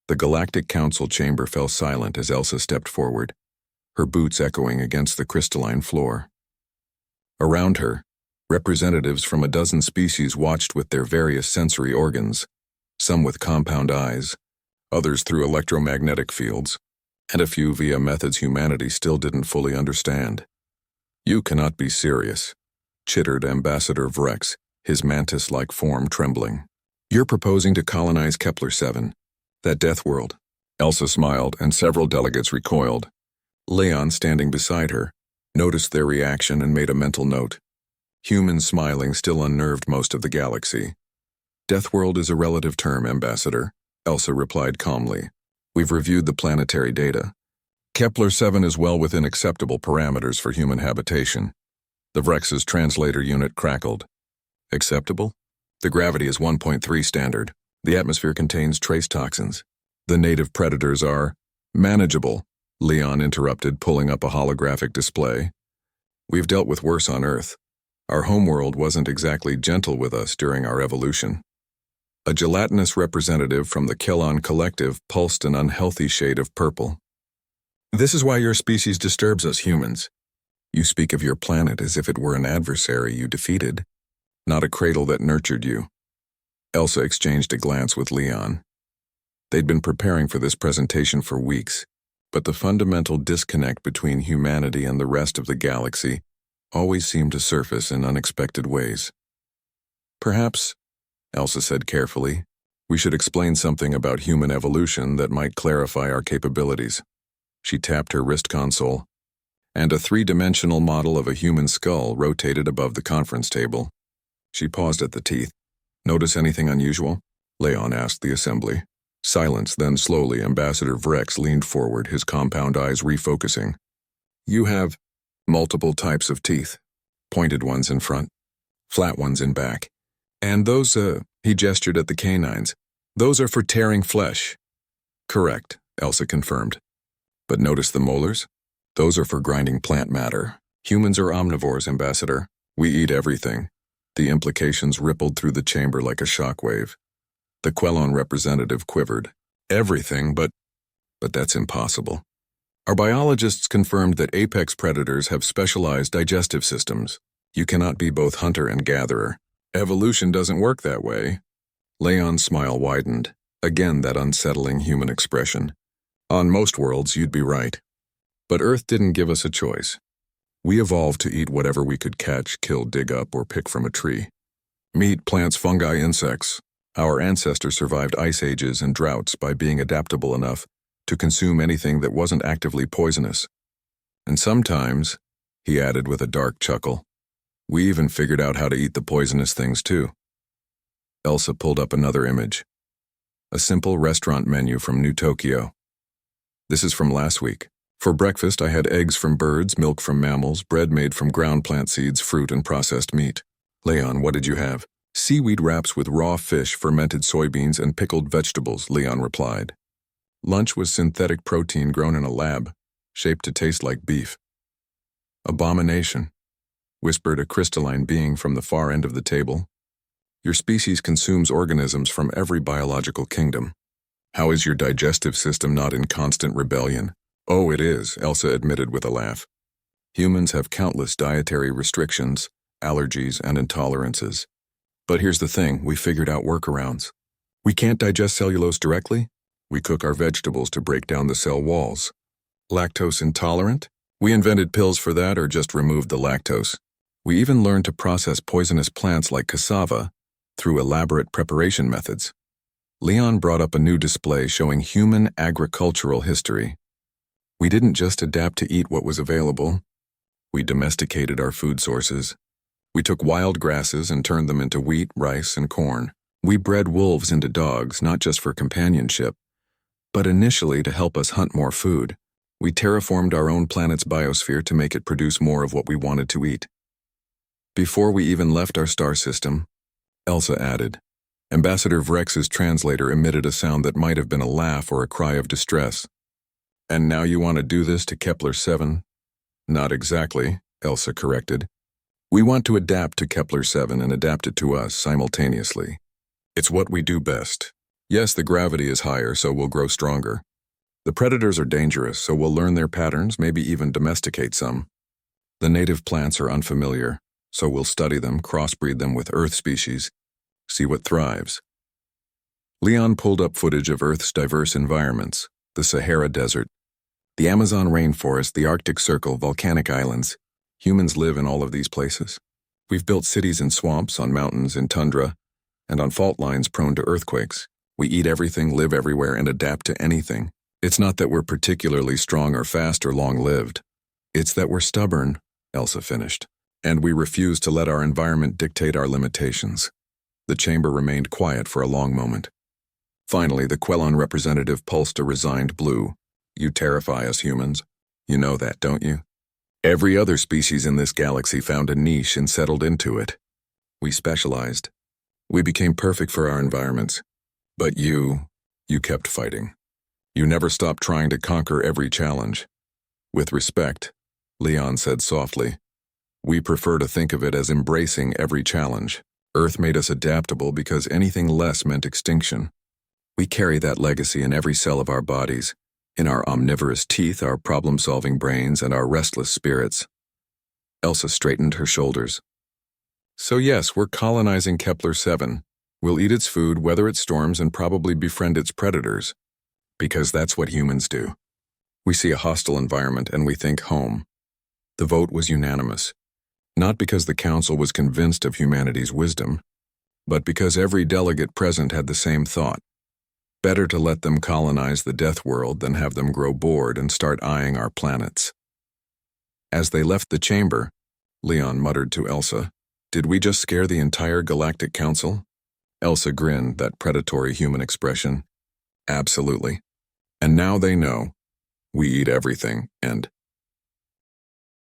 The Galactic Council chamber fell silent as Elsa stepped forward, her boots echoing against the crystalline floor. Around her, representatives from a dozen species watched with their various sensory organs, some with compound eyes, others through electromagnetic fields, and a few via methods humanity still didn't fully understand. "You cannot be serious," chittered Ambassador Vrex, his mantis-like form trembling. "You're proposing to colonize Kepler-7, that death world." Elsa smiled, and several delegates recoiled. Leon, standing beside her, noticed their reaction and made a mental note. Humans smiling still unnerved most of the galaxy. "Death world is a relative term, Ambassador," Elsa replied calmly. "We've reviewed the planetary data. Kepler-7 is well within acceptable parameters for human habitation." The Vrex's translator unit crackled. "Acceptable? The gravity is 1.3 standard. The atmosphere contains trace toxins. The native predators are manageable," Leon interrupted, pulling up a holographic display. "We've dealt with worse on Earth. Our homeworld wasn't exactly gentle with us during our evolution." A gelatinous representative from the Kelon Collective pulsed an unhealthy shade of purple. "This is why your species disturbs us humans. You speak of your planet as if it were an adversary you defeated, not a cradle that nurtured you." Elsa exchanged a glance with Leon. They'd been preparing for this presentation for weeks, but the fundamental disconnect between humanity and the rest of the galaxy always seemed to surface in unexpected ways. "Perhaps," Elsa said carefully, "we should explain something about human evolution that might clarify our capabilities." She tapped her wrist console, and a three-dimensional model of a human skull rotated above the conference table. She paused at the teeth. "Notice anything unusual?" Leon asked the assembly. Silence, then slowly Ambassador Vrex leaned forward, his compound eyes refocusing. "You have multiple types of teeth. Pointed ones in front, flat ones in back. And those, he gestured at the canines. "Those are for tearing flesh." "Correct," Elsa confirmed. "But notice the molars? Those are for grinding plant matter. Humans are omnivores, Ambassador. We eat everything." The implications rippled through the chamber like a shockwave. The Quelon representative quivered. "Everything, but that's impossible. Our biologists confirmed that apex predators have specialized digestive systems. You cannot be both hunter and gatherer. Evolution doesn't work that way." Leon's smile widened, again that unsettling human expression. "On most worlds, you'd be right. But Earth didn't give us a choice. We evolved to eat whatever we could catch, kill, dig up, or pick from a tree. Meat, plants, fungi, insects. Our ancestors survived ice ages and droughts by being adaptable enough to consume anything that wasn't actively poisonous. And sometimes," he added with a dark chuckle, "we even figured out how to eat the poisonous things too." Elsa pulled up another image. A simple restaurant menu from New Tokyo. "This is from last week. For breakfast, I had eggs from birds, milk from mammals, bread made from ground plant seeds, fruit, and processed meat." "Leon, what did you have?" "Seaweed wraps with raw fish, fermented soybeans, and pickled vegetables," Leon replied. "Lunch was synthetic protein grown in a lab, shaped to taste like beef." "Abomination," whispered a crystalline being from the far end of the table. "Your species consumes organisms from every biological kingdom. How is your digestive system not in constant rebellion?" "Oh, it is," Elsa admitted with a laugh. "Humans have countless dietary restrictions, allergies, and intolerances. But here's the thing, we figured out workarounds. We can't digest cellulose directly. We cook our vegetables to break down the cell walls. Lactose intolerant? We invented pills for that or just removed the lactose. We even learned to process poisonous plants like cassava through elaborate preparation methods." Leon brought up a new display showing human agricultural history. "We didn't just adapt to eat what was available. We domesticated our food sources. We took wild grasses and turned them into wheat, rice, and corn. We bred wolves into dogs, not just for companionship, but initially to help us hunt more food. We terraformed our own planet's biosphere to make it produce more of what we wanted to eat. Before we even left our star system," Elsa added. Ambassador Vrex's translator emitted a sound that might have been a laugh or a cry of distress. "And now you want to do this to Kepler-7? "Not exactly," Elsa corrected. "We want to adapt to Kepler-7 and adapt it to us simultaneously. It's what we do best. Yes, the gravity is higher, so we'll grow stronger. The predators are dangerous, so we'll learn their patterns, maybe even domesticate some. The native plants are unfamiliar, so we'll study them, crossbreed them with Earth species, see what thrives. Leon pulled up footage of Earth's diverse environments: the Sahara Desert, the Amazon rainforest, the Arctic Circle, volcanic islands. Humans live in all of these places. We've built cities in swamps, on mountains, in tundra, and on fault lines prone to earthquakes. We eat everything, live everywhere, and adapt to anything. It's not that we're particularly strong or fast or long-lived. It's that we're stubborn, Elsa finished, and we refuse to let our environment dictate our limitations. The chamber remained quiet for a long moment. Finally, the Quellon representative pulsed a resigned blue. You terrify us humans. You know that, don't you? Every other species in this galaxy found a niche and settled into it. We specialized. We became perfect for our environments. But you kept fighting. You never stopped trying to conquer every challenge. With respect, Leon said softly, we prefer to think of it as embracing every challenge. Earth made us adaptable because anything less meant extinction. We carry that legacy in every cell of our bodies, in our omnivorous teeth, our problem-solving brains, and our restless spirits. Elsa straightened her shoulders. So yes, we're colonizing Kepler-7. We'll eat its food, weather its storms, and probably befriend its predators. Because that's what humans do. We see a hostile environment and we think home. The vote was unanimous. Not because the council was convinced of humanity's wisdom, but because every delegate present had the same thought. Better to let them colonize the death world than have them grow bored and start eyeing our planets. As they left the chamber, Leon muttered to Elsa, "Did we just scare the entire Galactic Council?" Elsa grinned, that predatory human expression. "Absolutely. And now they know. We eat everything, and